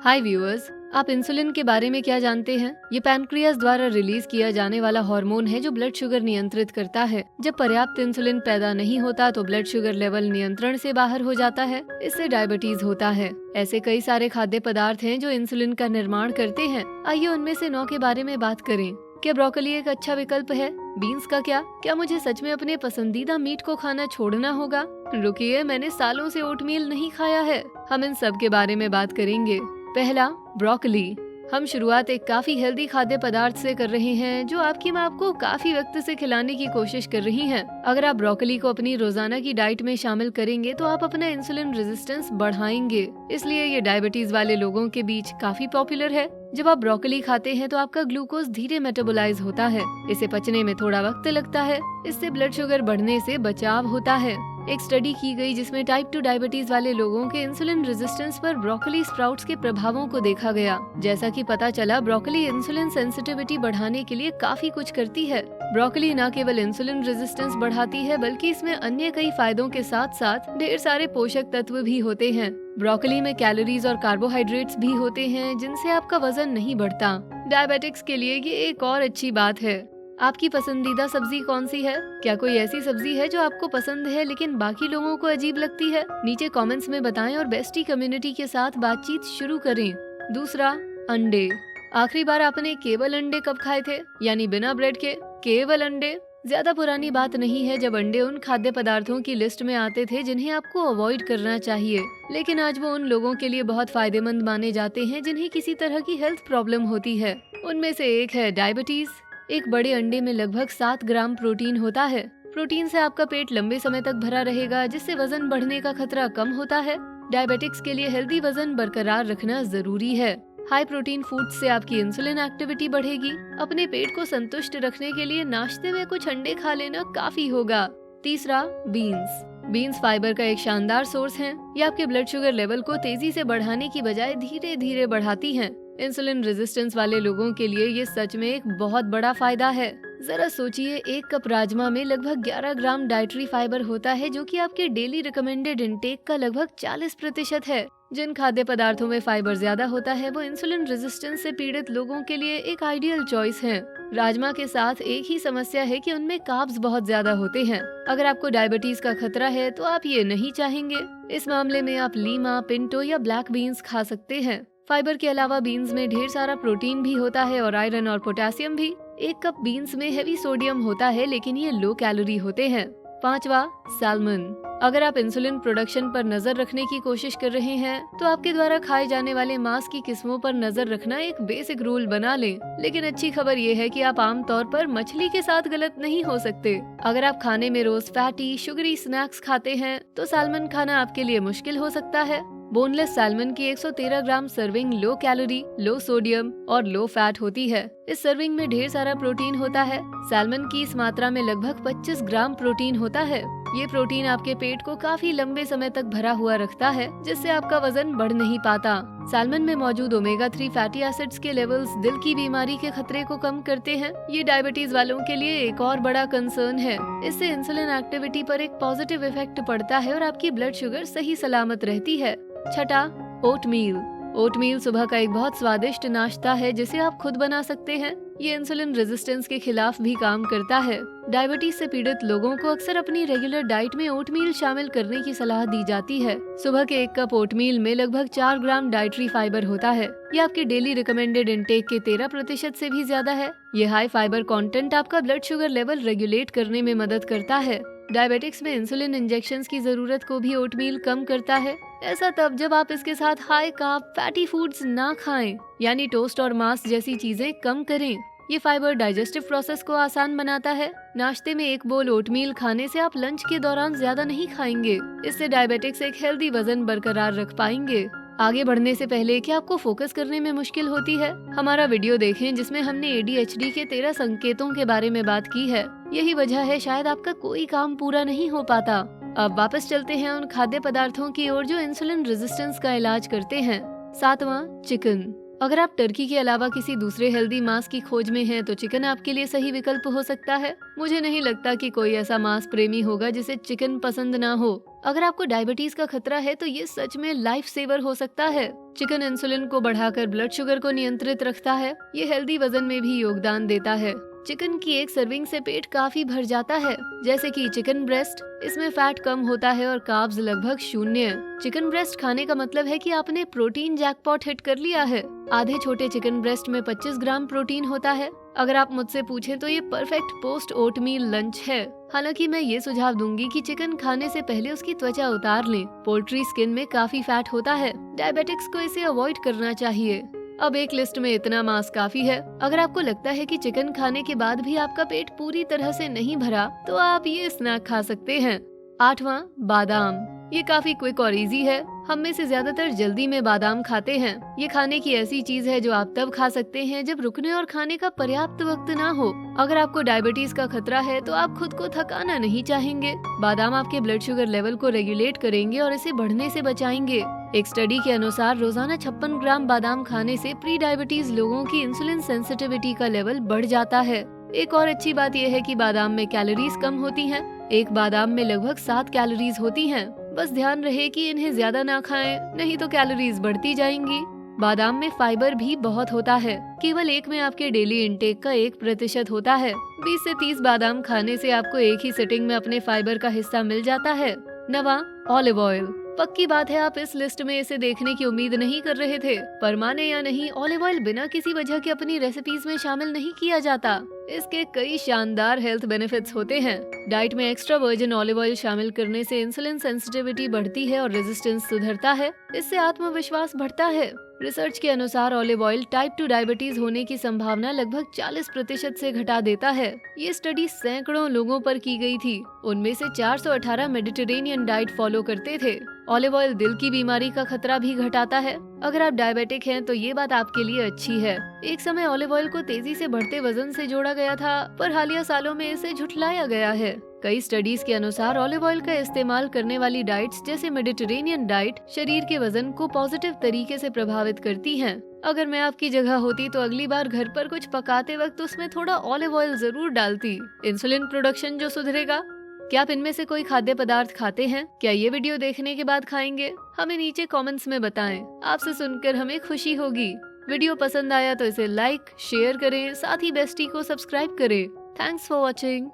हाय viewers, आप insulin के बारे में क्या जानते हैं? ये पैनक्रियास द्वारा रिलीज किया जाने वाला हार्मोन है जो ब्लड शुगर नियंत्रित करता है। जब पर्याप्त इंसुलिन पैदा नहीं होता तो ब्लड शुगर लेवल नियंत्रण से बाहर हो जाता है। इससे डायबिटीज होता है। ऐसे कई सारे खाद्य पदार्थ हैं जो इंसुलिन का निर्माण करते हैं। आइए उनमें से 9 के बारे में बात करें। क्या ब्रोकली एक अच्छा विकल्प है? बीन्स का क्या मुझे सच में अपने पसंदीदा मीट को खाना छोड़ना होगा? रुकिए, मैंने सालों से ओटमील नहीं खाया है। हम इन सब के बारे में बात करेंगे। पहला, ब्रोकली। हम शुरुआत एक काफी हेल्दी खाद्य पदार्थ से कर रहे हैं जो आपकी माँ आपको काफी वक्त से खिलाने की कोशिश कर रही हैं। अगर आप ब्रोकली को अपनी रोजाना की डाइट में शामिल करेंगे तो आप अपना इंसुलिन रेजिस्टेंस बढ़ाएंगे। इसलिए ये डायबिटीज वाले लोगों के बीच काफी पॉपुलर है। जब आप ब्रोकली खाते हैं तो आपका ग्लूकोज धीरे मेटाबोलाइज होता है। इसे पचने में थोड़ा वक्त लगता है। इससे ब्लड शुगर बढ़ने से बचाव होता है। एक स्टडी की गई जिसमें टाइप 2 डायबिटीज वाले लोगों के इंसुलिन रेजिस्टेंस पर ब्रोकली स्प्राउट्स के प्रभावों को देखा गया। जैसा कि पता चला, ब्रोकली इंसुलिन सेंसिटिविटी बढ़ाने के लिए काफी कुछ करती है। ब्रोकली न केवल इंसुलिन रेजिस्टेंस बढ़ाती है बल्कि इसमें अन्य कई फायदों के साथ साथ ढेर सारे पोषक तत्व भी होते हैं। ब्रोकली में कैलोरीज और कार्बोहाइड्रेट्स भी होते हैं जिनसे आपका वजन नहीं बढ़ता। डायबिटिक्स के लिए ये एक और अच्छी बात है। आपकी पसंदीदा सब्जी कौन सी है? क्या कोई ऐसी सब्जी है जो आपको पसंद है लेकिन बाकी लोगों को अजीब लगती है? नीचे कमेंट्स में बताएं और बेस्टी कम्युनिटी के साथ बातचीत शुरू करें। दूसरा, अंडे। आखिरी बार आपने केवल अंडे कब खाए थे? यानी बिना ब्रेड के केवल अंडे? ज्यादा पुरानी बात नहीं है जब अंडे उन खाद्य पदार्थों की लिस्ट में आते थे जिन्हें आपको अवॉइड करना चाहिए, लेकिन आज वो उन लोगों के लिए बहुत फायदेमंद माने जाते हैं जिन्हें किसी तरह की हेल्थ प्रॉब्लम होती है। उनमें से एक है डायबिटीज। एक बड़े अंडे में लगभग 7 ग्राम प्रोटीन होता है। प्रोटीन से आपका पेट लंबे समय तक भरा रहेगा जिससे वजन बढ़ने का खतरा कम होता है। डायबिटिक्स के लिए हेल्दी वजन बरकरार रखना जरूरी है। हाई प्रोटीन फूड से आपकी इंसुलिन एक्टिविटी बढ़ेगी। अपने पेट को संतुष्ट रखने के लिए नाश्ते में कुछ अंडे खा लेना काफी होगा। तीसरा, बीन्स। बीन्स फाइबर का एक शानदार सोर्स है। ये आपके ब्लड शुगर लेवल को तेजी से बढ़ाने की बजाय धीरे धीरे बढ़ाती हैं। इंसुलिन रेजिस्टेंस वाले लोगों के लिए ये सच में एक बहुत बड़ा फायदा है। जरा सोचिए, 1 कप राजमा में लगभग 11 ग्राम डाइटरी फाइबर होता है जो कि आपके डेली रिकमेंडेड इंटेक का लगभग 40% है। जिन खाद्य पदार्थों में फाइबर ज्यादा होता है वो इंसुलिन रेजिस्टेंस से पीड़ित लोगों के लिए एक आइडियल चॉइस है। राजमा के साथ एक ही समस्या है कि उनमें कार्ब्स बहुत ज्यादा होते हैं। अगर आपको डायबिटीज का खतरा है तो आप ये नहीं चाहेंगे। इस मामले में आप लीमा, पिंटो या ब्लैक बीन्स खा सकते हैं। फाइबर के अलावा बीन्स में ढेर सारा प्रोटीन भी होता है और आयरन और पोटेशियम भी। 1 कप बीन्स में हेवी सोडियम होता है लेकिन ये लो कैलोरी होते हैं। पांचवा, सैल्मन। अगर आप इंसुलिन प्रोडक्शन पर नजर रखने की कोशिश कर रहे हैं तो आपके द्वारा खाए जाने वाले मांस की किस्मों पर नजर रखना एक बेसिक रूल बना लें। लेकिन अच्छी खबर ये है कि आप आमतौर पर मछली के साथ गलत नहीं हो सकते। अगर आप खाने में रोज फैटी शुगरी स्नैक्स खाते हैं तो सैल्मन खाना आपके लिए मुश्किल हो सकता है। बोनलेस सैल्मन की 113 ग्राम सर्विंग लो कैलोरी, लो सोडियम और लो फैट होती है। इस सर्विंग में ढेर सारा प्रोटीन होता है। सैल्मन की इस मात्रा में लगभग 25 ग्राम प्रोटीन होता है। ये प्रोटीन आपके पेट को काफी लंबे समय तक भरा हुआ रखता है जिससे आपका वजन बढ़ नहीं पाता। सैल्मन में मौजूद ओमेगा 3 फैटी एसिड्स के लेवल्स दिल की बीमारी के खतरे को कम करते हैं। ये डायबिटीज वालों के लिए एक और बड़ा कंसर्न है। इससे इंसुलिन एक्टिविटी पर एक पॉजिटिव इफेक्ट पड़ता है और आपकी ब्लड शुगर सही सलामत रहती है। छठा, ओटमील। ओटमील सुबह का एक बहुत स्वादिष्ट नाश्ता है जिसे आप खुद बना सकते हैं। ये इंसुलिन रेजिस्टेंस के खिलाफ भी काम करता है। डायबिटीज से पीड़ित लोगों को अक्सर अपनी रेगुलर डाइट में ओटमील शामिल करने की सलाह दी जाती है। सुबह के 1 कप ओटमील में लगभग 4 ग्राम डाइटरी फाइबर होता है। ये आपके डेली रिकमेंडेड इंटेक के 13% से भी ज्यादा है। ये हाई फाइबर कंटेंट आपका ब्लड शुगर लेवल रेगुलेट करने में मदद करता है। डायबिटिक्स में इंसुलिन इंजेक्शंस की जरूरत को भी ओटमील कम करता है। ऐसा तब जब आप इसके साथ हाई कार्ब फैटी फूड्स ना खाएं, यानी टोस्ट और मांस जैसी चीजें कम करें। ये फाइबर डाइजेस्टिव प्रोसेस को आसान बनाता है। नाश्ते में 1 बोल ओटमील खाने से आप लंच के दौरान ज्यादा नहीं खाएंगे। इससे डायबिटिक्स एक हेल्दी वजन बरकरार रख पाएंगे। आगे बढ़ने से पहले क्या आपको फोकस करने में मुश्किल होती है? हमारा वीडियो देखें जिसमें हमने ADHD के 13 संकेतों के बारे में बात की है। यही वजह है शायद आपका कोई काम पूरा नहीं हो पाता। अब वापस चलते हैं उन खाद्य पदार्थों की ओर जो इंसुलिन रेजिस्टेंस का इलाज करते हैं। 7वां, चिकन। अगर आप टर्की के अलावा किसी दूसरे हेल्दी मांस की खोज में हैं तो चिकन आपके लिए सही विकल्प हो सकता है। मुझे नहीं लगता कि कोई ऐसा मांस प्रेमी होगा जिसे चिकन पसंद ना हो। अगर आपको डायबिटीज का खतरा है तो ये सच में लाइफ सेवर हो सकता है। चिकन इंसुलिन को बढ़ाकर ब्लड शुगर को नियंत्रित रखता है। ये हेल्दी वजन में भी योगदान देता है। चिकन की एक सर्विंग से पेट काफी भर जाता है। जैसे कि चिकन ब्रेस्ट, इसमें फैट कम होता है और कार्ब्स लगभग 0। चिकन ब्रेस्ट खाने का मतलब है कि आपने प्रोटीन जैकपॉट हिट कर लिया है। आधे छोटे चिकन ब्रेस्ट में 25 ग्राम प्रोटीन होता है। अगर आप मुझसे पूछें तो ये परफेक्ट पोस्ट ओटमील लंच है। हालांकि मैं ये सुझाव दूंगी कि चिकन खाने से पहले उसकी त्वचा उतार लें। पोल्ट्री स्किन में काफी फैट होता है। डायबिटिक्स को इसे अवॉइड करना चाहिए। अब एक लिस्ट में इतना मांस काफी है। अगर आपको लगता है कि चिकन खाने के बाद भी आपका पेट पूरी तरह से नहीं भरा, तो आप ये स्नैक खा सकते हैं। 8वां, बादाम। ये काफी क्विक और इजी है। हम में से ज्यादातर जल्दी में बादाम खाते हैं। ये खाने की ऐसी चीज है जो आप तब खा सकते हैं जब रुकने और खाने का पर्याप्त वक्त ना हो। अगर आपको डायबिटीज का खतरा है तो आप खुद को थकाना नहीं चाहेंगे। बादाम आपके ब्लड शुगर लेवल को रेगुलेट करेंगे और इसे बढ़ने से बचाएंगे। एक स्टडी के अनुसार रोजाना 56 ग्राम बादाम खाने से प्री डायबिटीज लोगों की इंसुलिन सेंसिटिविटी का लेवल बढ़ जाता है। एक और अच्छी बात यह है कि बादाम में कैलोरीज कम होती हैं। एक बादाम में लगभग 7 कैलोरीज होती हैं। बस ध्यान रहे कि इन्हें ज्यादा ना खाएं, नहीं तो कैलोरीज बढ़ती जाएंगी। बादाम में फाइबर भी बहुत होता है। केवल एक में आपके डेली इंटेक का 1% होता है। 20 से 30 बादाम खाने से आपको एक ही सिटिंग में अपने फाइबर का हिस्सा मिल जाता है। 9वां, ऑलिव ऑयल। पक्की बात है आप इस लिस्ट में इसे देखने की उम्मीद नहीं कर रहे थे, पर माने या नहीं, ऑलिव ऑयल बिना किसी वजह के अपनी रेसिपीज में शामिल नहीं किया जाता। इसके कई शानदार हेल्थ बेनिफिट्स होते हैं। डाइट में एक्स्ट्रा वर्जिन ऑलिव ऑयल शामिल करने से इंसुलिन सेंसिटिविटी बढ़ती है और रेजिस्टेंस सुधरता है। इससे आत्मविश्वास बढ़ता है। रिसर्च के अनुसार ऑलिव ऑयल टाइप 2 डायबिटीज होने की संभावना लगभग 40% से घटा देता है। ये स्टडी सैकड़ों लोगों पर की गई थी। उनमें से 418 मेडिटेरेनियन डाइट फॉलो करते थे। ऑलिव ऑयल दिल की बीमारी का खतरा भी घटाता है। अगर आप डायबिटिक हैं तो ये बात आपके लिए अच्छी है। एक समय ऑलिव ऑयल को तेजी से बढ़ते वजन से जोड़ा गया था, पर हालिया सालों में इसे झुठलाया गया है। कई स्टडीज के अनुसार ऑलिव ऑयल का इस्तेमाल करने वाली डाइट्स जैसे मेडिटेरेनियन डाइट शरीर के वजन को पॉजिटिव तरीके से प्रभावित करती हैं। अगर मैं आपकी जगह होती तो अगली बार घर पर कुछ पकाते वक्त उसमें थोड़ा ऑलिव ऑयल जरूर डालती। इंसुलिन प्रोडक्शन जो सुधरेगा। क्या आप इनमें से कोई खाद्य पदार्थ खाते हैं? क्या ये वीडियो देखने के बाद खाएंगे? हमें नीचे कमेंट्स में बताएं। आपसे सुनकर हमें खुशी होगी। वीडियो पसंद आया तो इसे लाइक, शेयर करें, साथ ही बेस्टी को सब्सक्राइब करें। Thanks for watching.